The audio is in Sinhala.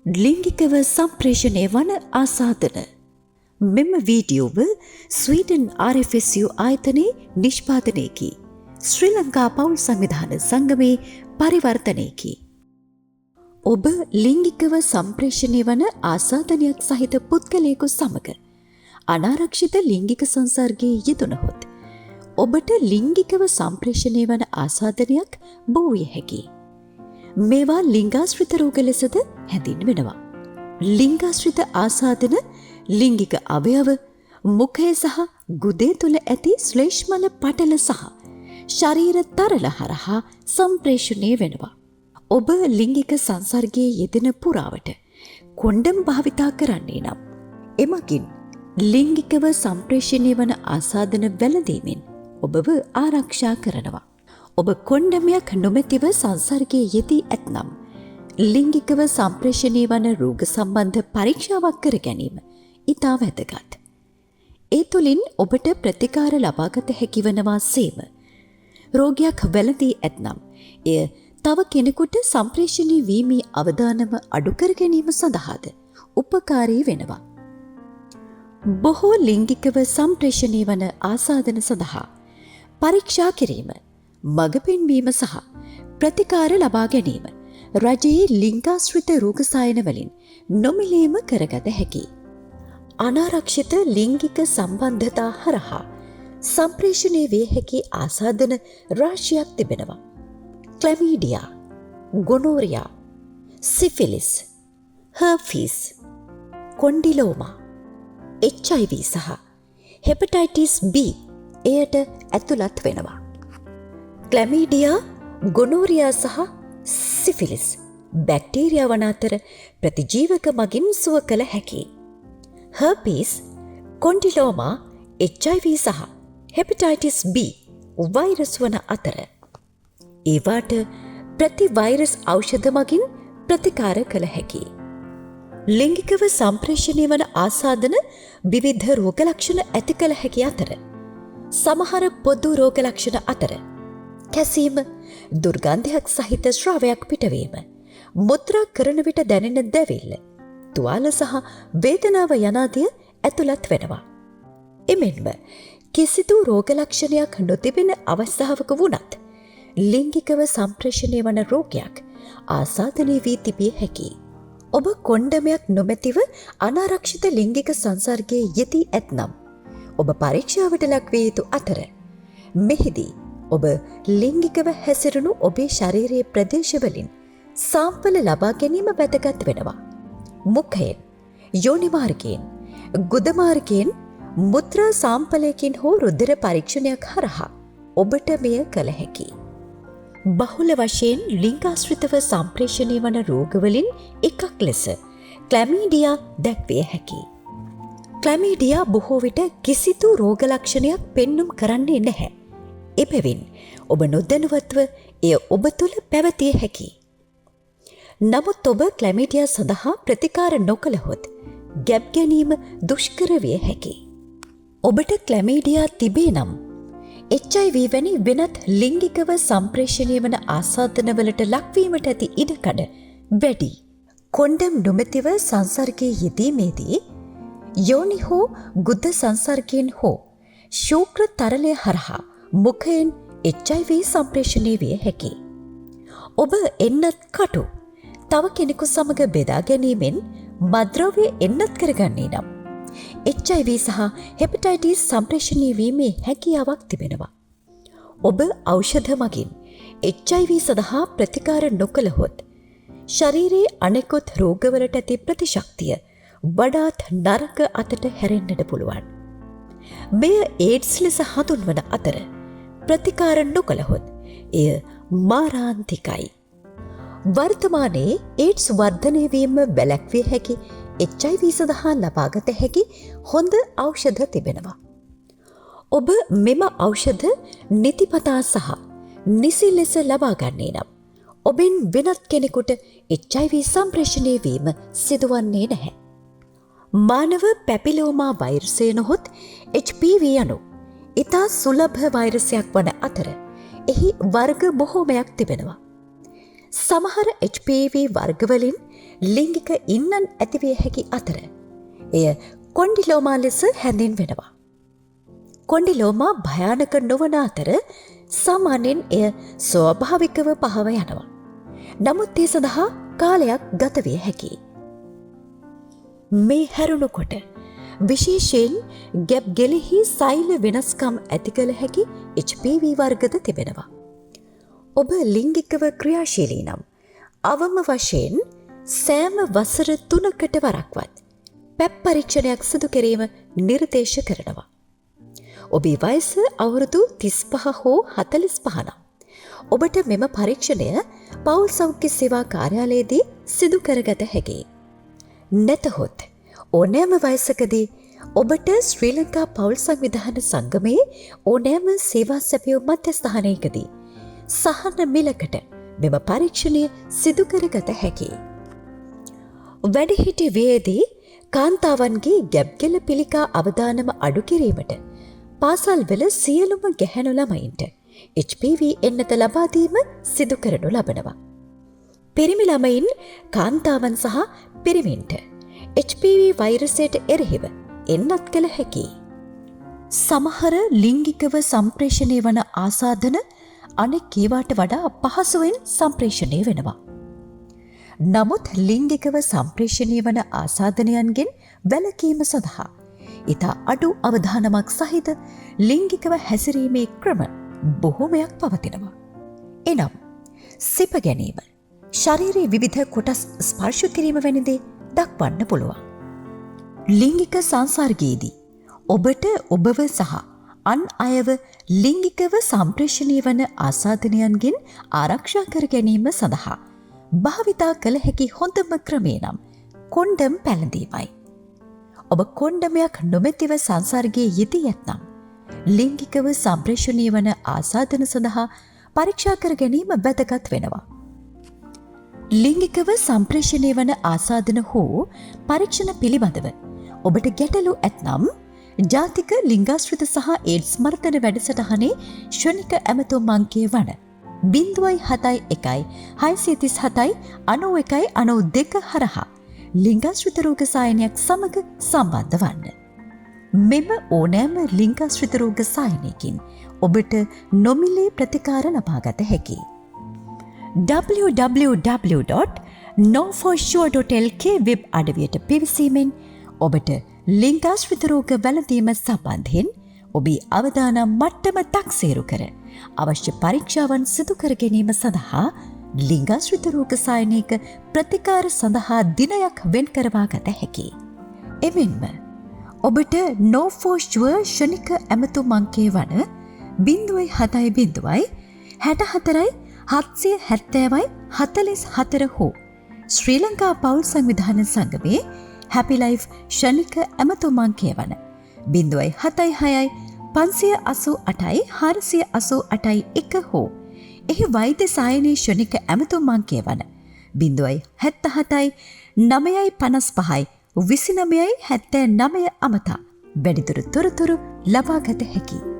ලිංගිකව සම්ප්‍රේෂණය වන ආසාදන. මෙම වීඩියෝව ස්වීඩන් RFSU ආයතනයේ නිෂ්පාදනයකි. ශ්‍රී ලංකා පවුල් සංවිධාන සංගමේ පරිවර්තනයකි. ඔබ ලිංගිකව සම්ප්‍රේෂණය වන ආසාදනයක් සහිත පුද්ගලයෙකු සමග අනාරක්ෂිත ලිංගික සංසර්ගයේ යෙදුණහොත් ඔබට ලිංගිකව සම්ප්‍රේෂණය වන ආසාදනයක් බෝ විය හැකියි. මේවා ලිංගාශ්‍රිත රෝග ලෙසද හැඳින්වෙනවා. ලිංගාශ්‍රිත ආසාදන ලිංගික අවයව, මුඛය සහ ගුදේ තුළ ඇති ශ්ලේෂ්මල පටල සහ ශරීර තරල හරහා සම්ප්‍රේෂණය වෙනවා. ඔබ ලිංගික සංසර්ගයේ යෙදෙන පුරාවට කොණ්ඩම් භාවිතා කරන්නේ නම් එමගින් ලිංගිකව සම්ප්‍රේෂණය වන ආසාදන වැළඳීමෙන් ඔබව ආරක්ෂා කරනවා. ඔබ කොණ්ඩමයක් නොමැතිව සංසර්ගයේ යෙදී ඇතනම් ලිංගිකව සම්ප්‍රේෂණය වන රෝග සම්බන්ධ පරීක්ෂාවක් කර ගැනීම ඉතා වැදගත්. ඒ තුළින් ඔබට ප්‍රතිකාර ලබාගත හැකිවනවා සේම රෝගයක් වැළඳී ඇතනම් එය තව කෙනෙකුට සම්ප්‍රේෂණය වීමේ අවදානම අඩු කර ගැනීම සඳහාද උපකාරී වෙනවා. බොහෝ ලිංගිකව සම්ප්‍රේෂණය වන ආසාදන සඳහා පරීක්ෂා කිරීම, මඟ පෙන්වීම සහ ප්‍රතිකාර ලබා ගැනීම රජයේ ලිංගාශ්‍රිත රෝග සායන වලින් නොමිලේම කරගත හැකියි. අනාරක්ෂිත ලිංගික සම්බන්ධතා හරහා සම්ප්‍රේෂණය විය හැකි ආසාදන රාශියක් තිබෙනවා. ක්ලැමීඩියා, ගොනෝරියා, සිෆිලිස්, හර්පීස්, කොන්ඩිලෝමා, HIV සහ හෙපටයිටිස් B එයට ඇතුළත් වෙනවා. ක්ලැමීඩියා, ගොනෝරියා සහ සිෆිලිස් බැක්ටීරියාවන් අතර ප්‍රතිජීවක මගින් සුව කළ හැකියි. හර්පීස්, කොන්ඩිලෝමා, HIV සහ හෙපටයිටිස් B වෛරස් වන අතර ඒවාට ප්‍රතිවෛරස් ඖෂධ මගින් ප්‍රතිකාර කළ හැකියි. ලිංගිකව සම්ප්‍රේෂණය වන ආසාදන විවිධ රෝග ලක්ෂණ ඇති කළ හැකි අතර සමහර පොදු රෝග ලක්ෂණ අතර කැසීම, දුර්ගන්ධයක් සහිත ශ්‍රාවයක් පිටවීම, මුද්‍රා කරන විට දැනෙන දැවිල්ල, තුවාල සහ වේදනාව යනාදිය ඇතුළත් වෙනවා. එමෙන්ම කිසිදු රෝග ලක්ෂණයක් නොතිබෙන අවස්ථාවක වුණත් ලිංගිකව සම්ප්‍රේෂණය වන රෝගයක් ආසාදනය වී තිබිය හැකියි. ඔබ කොණ්ඩමයක් නොමැතිව අනාරක්ෂිත ලිංගික සංසර්ගයේ යෙදී ඇතනම් ඔබ පරීක්ෂාවට ලක්විය යුතු අතර මෙහිදී ඔබ ලිංගිකව හැසිරුණු ඔබේ ශරීරයේ ප්‍රදේශවලින් සාම්පල ලබා ගැනීම වැදගත් වෙනවා. මුඛයෙන්, යෝනි මාර්ගයෙන්, ගුද මාර්ගයෙන් මුත්‍රා සාම්පලයකින් හෝ රුධිර පරීක්ෂණයක් හරහා ඔබට මෙය කළ හැකියි. බහුල වශයෙන් ලිංගාශ්‍රිතව සම්ප්‍රේෂණය වන රෝගවලින් එකක් ලෙස ක්ලැමීඩියා දැක්විය හැකියි. ක්ලැමීඩියා බොහෝ විට කිසිදු රෝග ලක්ෂණයක් පෙන්නුම් කරන්නේ නැහැ. එබැවින් ඔබ නොදැනුවත්ව එය ඔබ තුළ පැවතිය හැකියි. නමුත් ඔබ ක්ලැමීඩියා සඳහා ප්‍රතිකාර නොකළහොත් ගැබ් ගැනීම දුෂ්කර විය හැකියි. ඔබට ක්ලැමීඩියා තිබේ නම් HIV වැනි වෙනත් ලිංගිකව සම්ප්‍රේෂණය වන ආසාදනවලට ලක්වීමට ඇති ඉඩකඩ වැඩි. කොණ්ඩම් නොමැතිව සංසර්ගයේ යෙදීමේදී යෝනි හෝ ගුද සංසර්ගයෙන් හෝ ශූක්‍ර තරලය හරහා මුඛයෙන් HIV සම්ප්‍රේෂණය විය හැකියි. ඔබ එන්නත් කටු තව කෙනෙකු සමග බෙදා ගැනීමෙන් මද්‍රව්‍ය එන්නත් කරගන්නේ නම් HIV සහ හෙපටයිටිස් සම්ප්‍රේෂණය වීමේ හැකියාවක් තිබෙනවා. ඔබ ඖෂධ මගින් HIV සඳහා ප්‍රතිකාර නොකළහොත් ශරීරයේ අනෙකුත් රෝගවලට ඇති ප්‍රතිශක්තිය වඩාත් නරක අතට හැරෙන්නට පුළුවන්. මෙය ඒඩ්ස් ලෙස හඳුන්වන අතර ප්‍රතිකාර නොකළහොත් එය මාරාන්තිකයි. වර්තමානයේ ඒඩ්ස් වර්ධනය වීම වැළැක්විය හැකි HIV සඳහා ලබාගත හැකි හොඳ ඖෂධ තිබෙනවා. ඔබ මෙම ඖෂධ නිතිපතා සහ නිසි ලෙස ලබාගන්නේ නම් ඔබෙන් වෙනත් කෙනෙකුට HIV සම්ප්‍රේෂණය වීම සිදුවන්නේ නැහැ. මානව පැපිලෝමා වෛරසය නොහොත් HPV යනු ඉතා සුලභ වෛරසයක් වන අතර එහි වර්ග බොහෝමයක් තිබෙනවා. සමහර HPV වර්ගවලින් ලිංගික ඉන්නන් ඇතිවිය හැකි අතර එය කොන්ඩිලෝමා ලෙස හැඳින්වෙනවා. කොන්ඩිලෝමා භයානක නොවන අතර සාමාන්‍යයෙන් එය ස්වාභාවිකව පහව යනවා. නමුත් ඒ සඳහා කාලයක් ගත විය හැකියි. මේ හැරුණුකොට විශේෂයෙන් ගැබ් ගෙලෙහි සෛල වෙනස්කම් ඇති කළ හැකි HPV වර්ගද තිබෙනවා. ඔබ ලිංගිකව ක්‍රියාශීලී නම් අවම වශයෙන් සෑම වසර 3කට වරක්වත් පැප් පරීක්ෂණයක් සිදු කිරීම නිර්දේශ කරනවා. ඔබේ වයස අවුරුදු 35 හෝ 45 නම් ඔබට මෙම පරීක්ෂණය පවුල් සෞඛ්‍ය සේවා කාර්යාලයේදී සිදු කරගත හැකියි. නැතහොත් ඕනෑම වයසකදී ඔබට ශ්‍රී ලංකා පවුල් සංවිධාන සංගමයේ ඕනෑම සේවා සැපයුම් මධ්‍යස්ථානයකදී සහන මිලකට මෙම පරීක්ෂණය සිදු කරගත හැකියි. වැඩිහිටි වියේදී කාන්තාවන්ගේ ගැබ්ගෙල පිළිකා අවදානම අඩු කිරීමට පාසල්වල සියලුම ගැහැණු ළමයින්ට HPV එන්නත ලබා දීම සිදු කරනු ලබනවා. පිරිමි ළමයින් කාන්තාවන් සහ පිරිමින්ට HPV වෛරසයට එරෙහිව එන්නත් කළ හැකියි. සමහර ලිංගිකව සම්ප්‍රේෂණය වන ආසාදන අනෙක් ඒවාට වඩා පහසුවෙන් සම්ප්‍රේෂණය වෙනවා. නමුත් ලිංගිකව සම්ප්‍රේෂණය වන ආසාදනයන්ගෙන් වැළකීම සඳහා ඉතා අඩු අවධානමක් සහිත ලිංගිකව හැසිරීමේ ක්‍රම බොහෝමයක් පවතිනවා. එනම් සිප ගැනීම, ශරීරයේ විවිධ කොටස් ස්පර්ශ කිරීම වැනි දේ දක්වන්න පුළුවන්. ලිංගික සංසර්ගයේදී ඔබට ඔබව සහ අන් අයව ලිංගිකව සම්ප්‍රේෂණය වන ආසාදනයන්ගෙන් ආරක්ෂා කර ගැනීම සඳහා භාවිතා කළ හැකි හොඳම ක්‍රමය නම් කොන්ඩම් පැළඳීමයි. ඔබ කොන්ඩමයක් නොමැතිව සංසර්ගයේ යෙදී ඇත්නම් ලිංගිකව සම්ප්‍රේෂණය වන ආසාදන සඳහා පරීක්ෂා කර ගැනීම වැදගත් වෙනවා. ලිංගිකව සම්ප්‍රේෂණය වන ආසාදන හෝ පරීක්ෂණ පිළිබඳව ඔබට ගැටලු ඇත්නම් ජාතික ලිංගාශ්‍රිත සහ ඒඩ්ස් මර්ධන වැඩසටහනේ ශ්‍රනික ඇමතුම් අංකය වන 0.637-637-91-92 හරහා ලිංගාශ්‍රිත රෝග සායනයක් සමග සම්බන්ධ වන්න. මෙම ඕනෑම ලිංගාශ්‍රිත රෝග සායනයකින් ඔබට නොමිලේ ප්‍රතිකාර ලබාගත හැකියි. www.knowforsure.lk වෙබ් අඩවියට පිවිසීමෙන් ඔබට ලිංගාශ්‍රිත රෝග වැළඳීම සම්බන්ධයෙන් ඔබේ අවදානම් මට්ටම තක්සේරු කර අවශ්‍ය පරීක්ෂාවන් සිදු කර ගැනීම සඳහා ලිංගාශ්‍රිත රෝග සායනයක ප්‍රතිකාර සඳහා දිනයක් වෙන් කරවා ගත හැකියි. එමෙන්ම ඔබට Know for Sure ශනික ඇමතුම් අංකය වන 0.64-770-44 හෝ ශ්‍රී ලංකා පවුල් සංවිධාන සංගමයේ Happy Life ශනික ඇමතුම් අංකය වන 0.76-588-488-1 හෝ එහි වෛද්‍ය සායනයේ ශනික ඇමතුම් අංකය වන 0.77-955-29-79 අමතා වැඩිදුර තොරතුරු ලබාගත හැකියි.